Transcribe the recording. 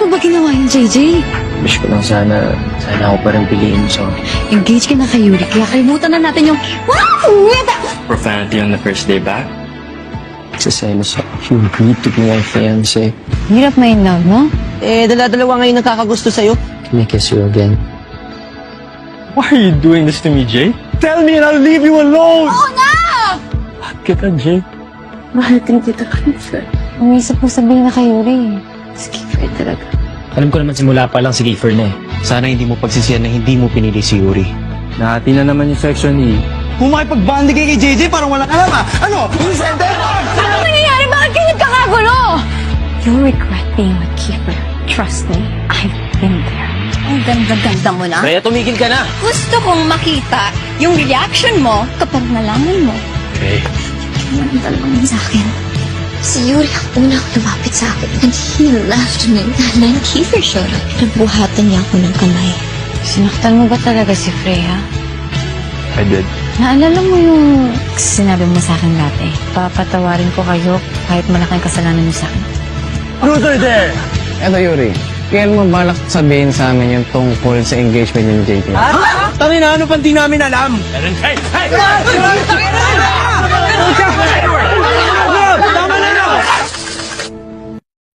mo ba ginawa yung JJ? Wish ko lang sana ako pa rin piliin mo. So, Engage ka na kay Yuri, kaya kalimutan na natin yung wow! profanity on the first day back. Nagsaselos ako. You agreed to be my fiancé. Hirap may in love, no? Dala-dalawa ngayon nagkakagusto sa'yo. Can I kiss you again? Why are you doing this to me, Jay? Tell me and I'll leave you alone! Oo na! Bakit kita, Jay? Mahal din kita, Kiefer. Umisip mo sabihin na kay Yuri. Si Kiefer talaga. Alam ko naman simula pa lang si Kiefer na eh. Sana hindi mo pagsisiyan na hindi mo pinili si Yuri. Nahati na naman yung section E. Kung makipagbandi kayo kay JJ, parang walang alam ah. Ano? Innocent? Ano nangyayari? Bakit kayo nagkakagulo? You'll regret being with Kiefer. Trust me, I've been there. Ang ganda-ganda mo na. Kaya tumigil ka na! Gusto kong makita yung reaction mo kapag nalaman mo. Okay. Ang dalawang sa akin. Si Yuri ang unang lumapit sa akin and he laughed me. And then Kiefer showed up. Nagbuhatan niya ako ng kamay. Sinaktan mo ba talaga si Freya? I did. Naalala mo yung sinabi mo sa akin dati? Papatawarin ko kayo kahit malaking kasalanan niyo sa akin. Ruder there! Eto Yuri, kailan mo balak sabihin sa amin yung tungkol sa engagement niyo ni JT? Tangin na, ano pang di namin alam? Hey!